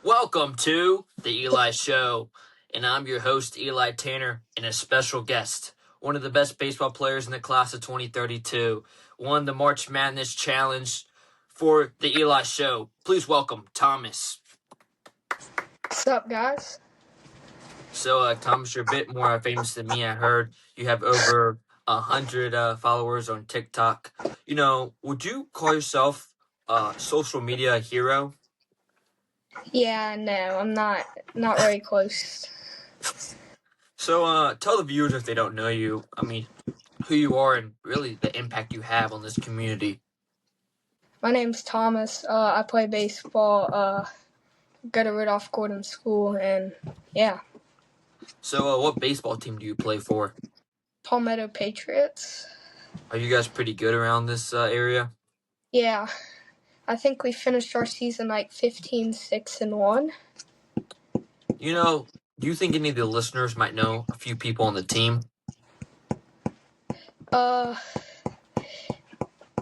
Welcome to the Eli Show, and I'm your host, Eli Tanner, and a special guest, one of the best baseball players in the class of 2032, won the March Madness Challenge for the Eli Show. Please welcome Thomas. What's up, guys? So, Thomas, you're a bit more famous than me. I heard you have over 100 followers on TikTok. Would you call yourself a social media hero? Yeah, no, I'm not very close. So, tell the viewers if they don't know you, who you are and really the impact you have on this community. My name's Thomas. I play baseball. Go to Rudolph Gordon School, and yeah, So, what baseball team do you play for? Palmetto Patriots. Are you guys pretty good around this area? Yeah, I think we finished our season like 15-6-1. Do you think any of the listeners might know a few people on the team?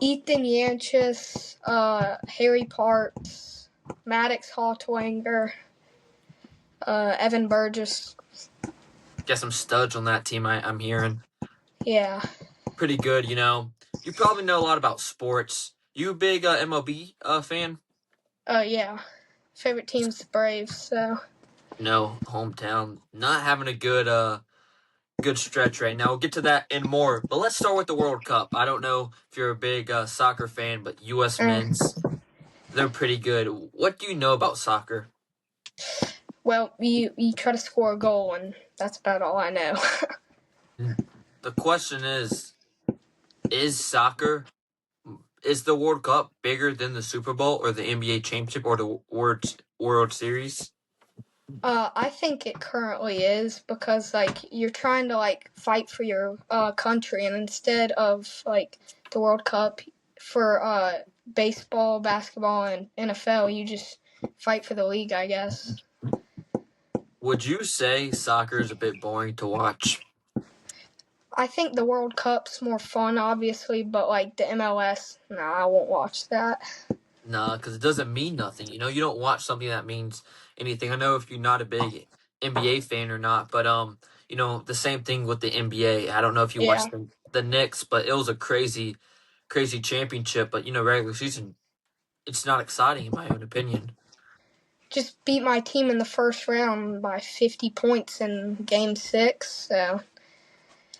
Ethan Yanchis, Harry Parks, Maddox Hotwanger, Evan Burgess. Got some studs on that team, I'm hearing. Yeah. Pretty good, You probably know a lot about sports. You a big MLB fan? Yeah. Favorite team's the Braves, so. No, hometown. Not having a good stretch right now. We'll get to that and more. But let's start with the World Cup. I don't know if you're a big soccer fan, but U.S. men's, they're pretty good. What do you know about soccer? Well, you try to score a goal, and that's about all I know. The question is the World Cup bigger than the Super Bowl or the NBA championship or the World Series? I think it currently is because, you're trying to, fight for your country, and instead of, the World Cup for baseball, basketball, and NFL, you just fight for the league, I guess. Would you say soccer is a bit boring to watch? I think the World Cup's more fun, obviously, but, the MLS, I won't watch that. Nah, because it doesn't mean nothing. You don't watch something that means anything. I know if you're not a big NBA fan or not, but the same thing with the NBA. I don't know if you watched the Knicks, but it was a crazy championship. But regular season, it's not exciting in my own opinion. Just beat my team in the first round by 50 points in Game 6, so.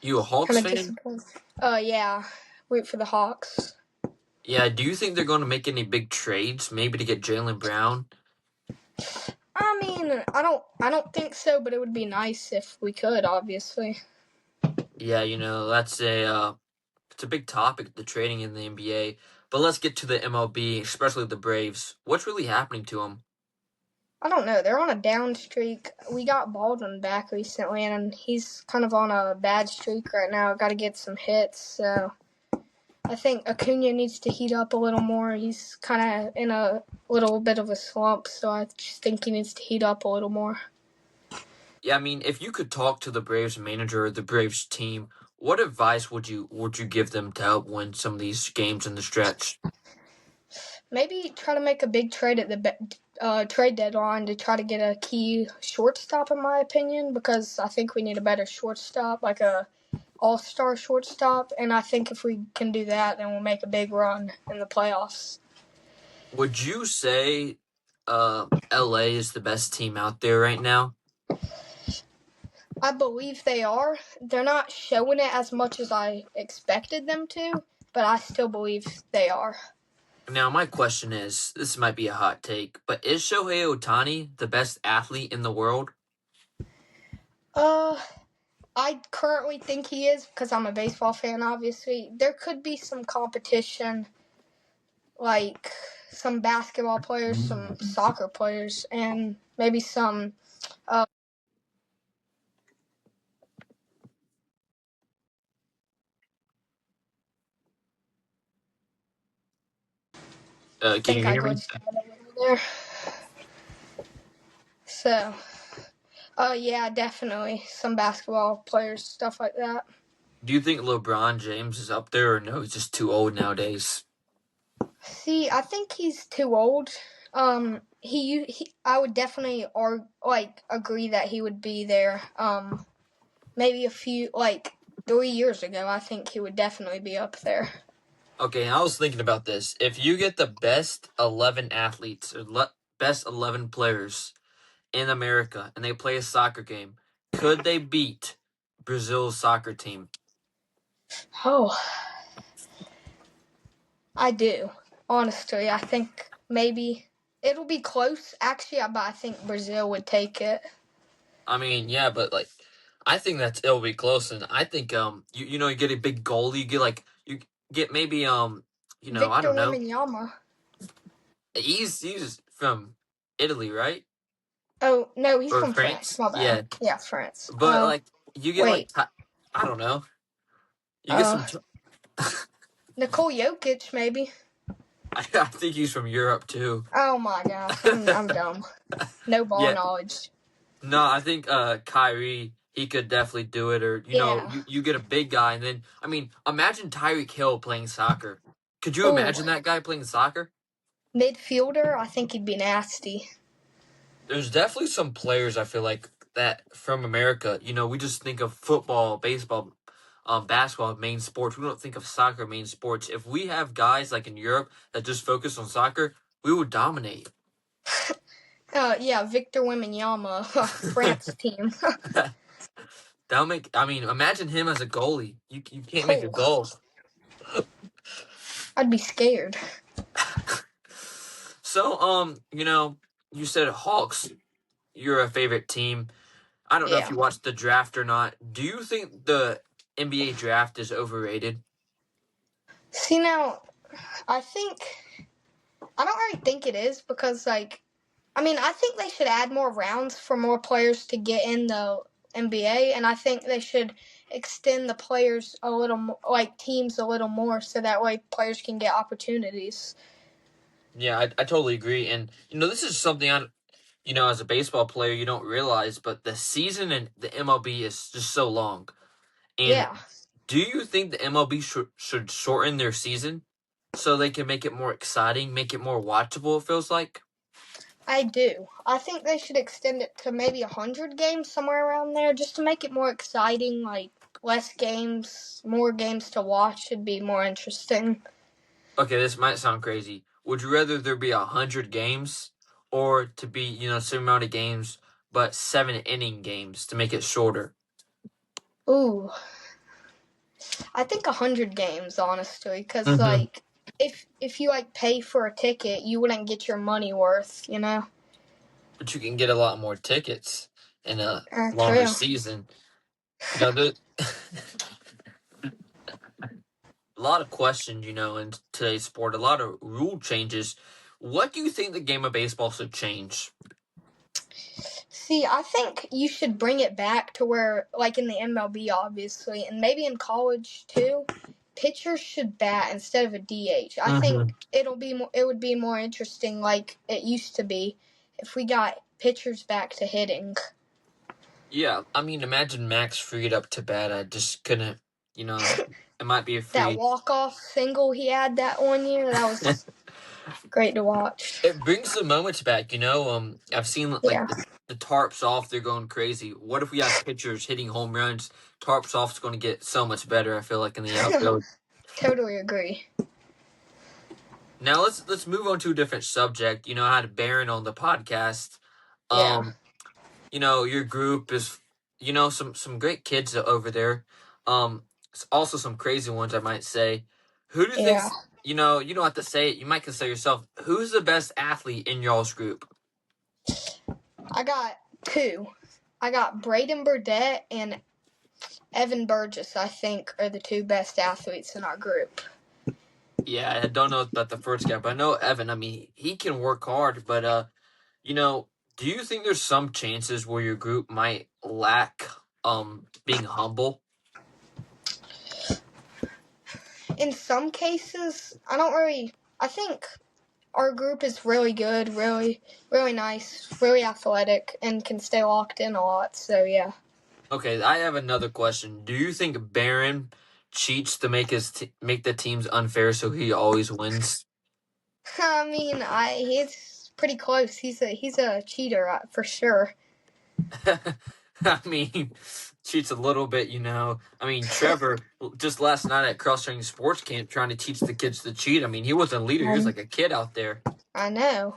You a Hawks fan? Yeah. Root for the Hawks. Yeah, do you think they're going to make any big trades, maybe to get Jaylen Brown? I mean, I don't think so, but it would be nice if we could, obviously. Yeah, that's it's a big topic, the trading in the NBA. But let's get to the MLB, especially the Braves. What's really happening to them? I don't know. They're on a down streak. We got Baldwin back recently, and he's kind of on a bad streak right now. Got to get some hits, so I think Acuna needs to heat up a little more. He's kind of in a little bit of a slump, so I just think he needs to heat up a little more. Yeah, if you could talk to the Braves manager or the Braves team, what advice would you give them to help win some of these games in the stretch? Maybe try to make a big trade at the trade deadline to try to get a key shortstop, in my opinion, because I think we need a better shortstop, like a all-star shortstop, and I think if we can do that, then we'll make a big run in the playoffs. Would you say LA is the best team out there right now? I believe they are. They're not showing it as much as I expected them to, but I still believe they are. Now, my question is, this might be a hot take, but is Shohei Ohtani the best athlete in the world? I currently think he is because I'm a baseball fan, obviously. There could be some competition, like some basketball players, some soccer players, and maybe some Can you hear me? There. So, yeah, definitely some basketball players, stuff like that. Do you think LeBron James is up there, or no, he's just too old nowadays? See, I think he's too old. I would definitely agree that he would be there. Maybe 3 years ago, I think he would definitely be up there. Okay, I was thinking about this. If you get the best 11 athletes or best 11 players in America and they play a soccer game, could they beat Brazil's soccer team? Oh, I do. Honestly, I think maybe it'll be close. Actually, but I think Brazil would take it. I mean, yeah, but like, I think it'll be close, and I think you get a big goalie, you get maybe I Victor don't know. Wembanyama. He's from Italy, right? Oh no, he's Or from France. France? My bad. Yeah, Yeah, France. but like you get Wait. I don't know. You get some. Nikola Jokic, maybe. I think he's from Europe too. Oh my gosh, I'm dumb. No ball Yeah. knowledge. No, I think Kyrie, he could definitely do it. Or Yeah. you get a big guy, and then I mean, imagine Tyreek Hill playing soccer. Could you Ooh, imagine that guy playing soccer? midfielder, I think he'd be nasty. There's definitely some players I feel like that from America. We just think of football, baseball, basketball main sports. We don't think of soccer main sports. If we have guys like in Europe that just focus on soccer, we would dominate. Yeah, Victor Wembanyama, France team. That'll make. I mean, imagine him as a goalie. You can't make a goal. I'd be scared. So, you said Hawks. You're a favorite team. I don't know if you watched the draft or not. Do you think the NBA draft is overrated? See, now, I don't really think it is because, I think they should add more rounds for more players to get in the NBA, and I think they should extend the players a little, teams a little more, so that way players can get opportunities. Yeah, I totally agree. And, this is something as a baseball player, you don't realize, but the season in the MLB is just so long. And do you think the MLB should shorten their season so they can make it more exciting, make it more watchable, it feels like? I do. I think they should extend it to maybe 100 games, somewhere around there, just to make it more exciting, less games, more games to watch should be more interesting. Okay, this might sound crazy. Would you rather there be 100 games or to be, same amount of games, but 7-inning games to make it shorter? Ooh. I think 100 games, honestly, because, if you, pay for a ticket, you wouldn't get your money worth, But you can get a lot more tickets in a longer season. A lot of questions, in today's sport, a lot of rule changes. What do you think the game of baseball should change? See, I think you should bring it back to where, in the MLB, obviously, and maybe in college too, pitchers should bat instead of a DH. I think it would be more interesting, like it used to be, if we got pitchers back to hitting. Yeah, I mean, imagine Max Fried up to bat. I just couldn't, it might be a free. That walk-off single he had that 1 year, that was great to watch. It brings the moments back, I've seen the tarps off, they're going crazy. What if we have pitchers hitting home runs? Tarps off is going to get so much better, I feel like, in the outfield. Totally agree. Now let's move on to a different subject. I had Baron on the podcast. Your group is, some great kids over there. Also some crazy ones, I might say. Who do you think? You don't have to say it. You might consider yourself. Who's the best athlete in y'all's group? I got two. I got Braden Burdette and Evan Burgess, I think, are the two best athletes in our group. Yeah, I don't know about the first guy, but I know Evan. I mean, he can work hard, but do you think there's some chances where your group might lack being humble? In some cases, I think our group is really good, really, really nice, really athletic, and can stay locked in a lot, so yeah. Okay, I have another question. Do you think Baron cheats to make make the teams unfair so he always wins? I mean, pretty close. He's a cheater for sure. I mean, cheats a little bit, I mean, Trevor just last night at Cross Training Sports Camp trying to teach the kids to cheat. I mean, he wasn't a leader; he was like a kid out there. I know.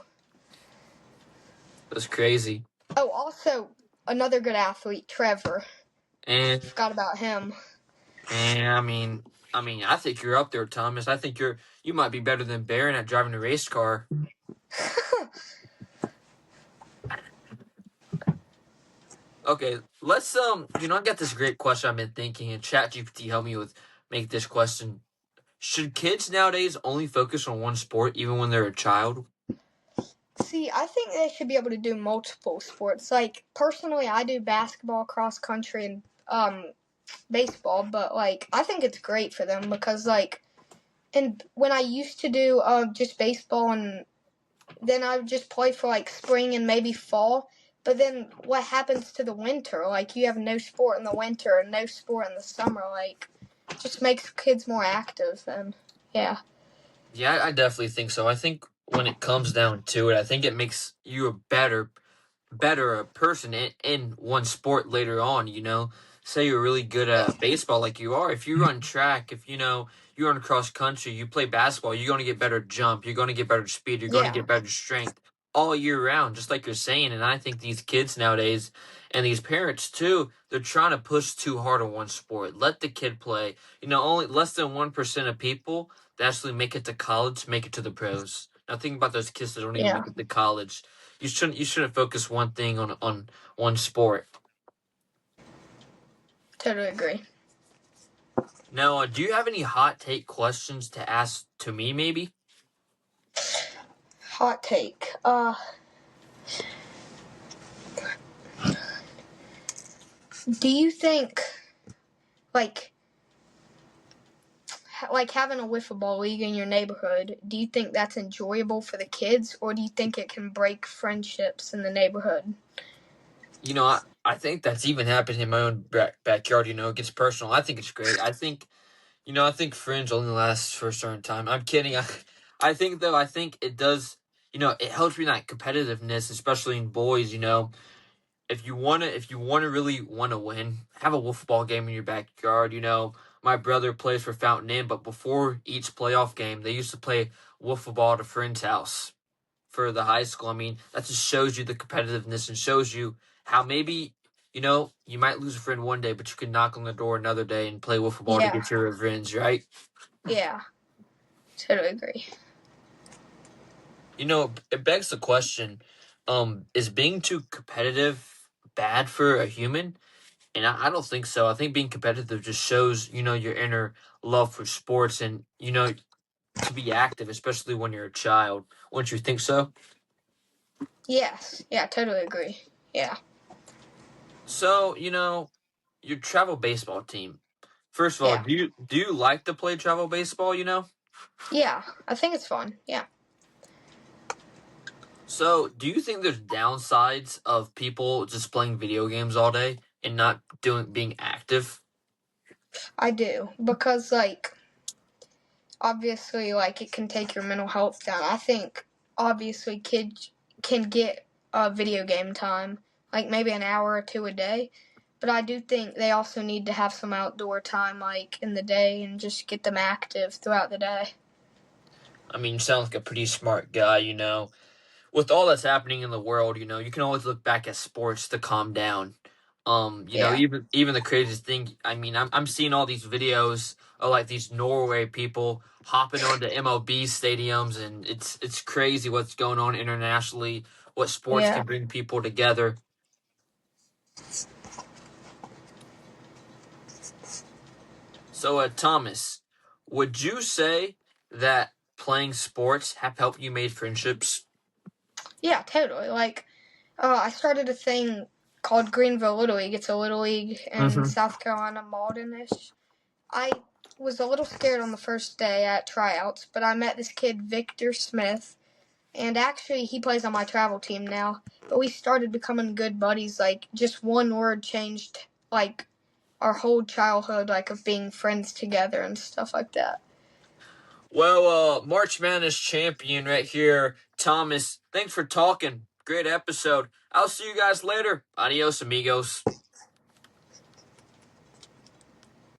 It was crazy. Oh, also another good athlete, Trevor. And Forgot about him. I mean, I think you're up there, Thomas. I think you might be better than Barron at driving a race car. Okay, let's I got this great question I've been thinking, and ChatGPT helped me make this question. Should kids nowadays only focus on one sport even when they're a child? See, I think they should be able to do multiple sports. Like personally, I do basketball, cross country, and baseball. But like, I think it's great for them because like, and when I used to do just baseball, and then I would just play for like spring and maybe fall. But then what happens to the winter? Like you have no sport in the winter and no sport in the summer. Like, just makes kids more active. And yeah. Yeah, I definitely think so. I think when it comes down to it, I think it makes you a better person in one sport later on. Say you're really good at baseball, like you are. If you run track, if you run cross country, you play basketball, you're going to get better jump, you're going to get better speed, you're going to Yeah. get better strength all year round, just like you're saying. And I think these kids nowadays and these parents too, they're trying to push too hard on one sport. Let the kid play. Only less than 1% of people that actually make it to college make it to the pros. Now think about those kids that don't even Yeah. make it to college. You shouldn't focus one thing on one sport. Totally agree. Now, do you have any hot take questions to ask to me, maybe? Hot take. Do you think, like having a wiffle ball league in your neighborhood, do you think that's enjoyable for the kids, or do you think it can break friendships in the neighborhood? I think that's even happened in my own backyard. It gets personal. I think it's great. I think friends only last for a certain time. I'm kidding. I think though. I think it does. It helps me that competitiveness, especially in boys. If you wanna really wanna win, have a wiffle ball game in your backyard. My brother plays for Fountain Inn, but before each playoff game, they used to play wiffle ball at a friend's house for the high school. I mean, that just shows you the competitiveness and shows you how maybe you might lose a friend one day, but you can knock on the door another day and play wiffle ball to Yeah. get your revenge, right? Yeah. Totally agree. It begs the question: is being too competitive bad for a human? And I don't think so. I think being competitive just shows, your inner love for sports and, to be active, especially when you're a child. Wouldn't you think so? Yes. Yeah, totally agree. Yeah. So, your travel baseball team. First of all, Yeah. do you like to play travel baseball, Yeah. I think it's fun. Yeah. So, do you think there's downsides of people just playing video games all day and not being active? I do. Because, like, obviously, like, it can take your mental health down. I think, obviously, kids can get video game time, like maybe an hour or two a day. But I do think they also need to have some outdoor time, like, in the day and just get them active throughout the day. I mean, you sound like a pretty smart guy, With all that's happening in the world, you can always look back at sports to calm down. Yeah. Even the craziest thing. I mean, I'm seeing all these videos of like these Norway people hopping onto MLB stadiums, and it's crazy what's going on internationally. What sports Yeah. can bring people together. So, Thomas, would you say that playing sports have helped you made friendships? Yeah, totally. Like, I started a thing called Greenville Little League. It's a little league in Mm-hmm. South Carolina, Malden-ish. I was a little scared on the first day at tryouts, but I met this kid, Victor Smith, and actually he plays on my travel team now. But we started becoming good buddies. Like, just one word changed, like, our whole childhood, like, of being friends together and stuff like that. Well, March Madness champion right here, Thomas. Thanks for talking. Great episode. I'll see you guys later. Adios, amigos.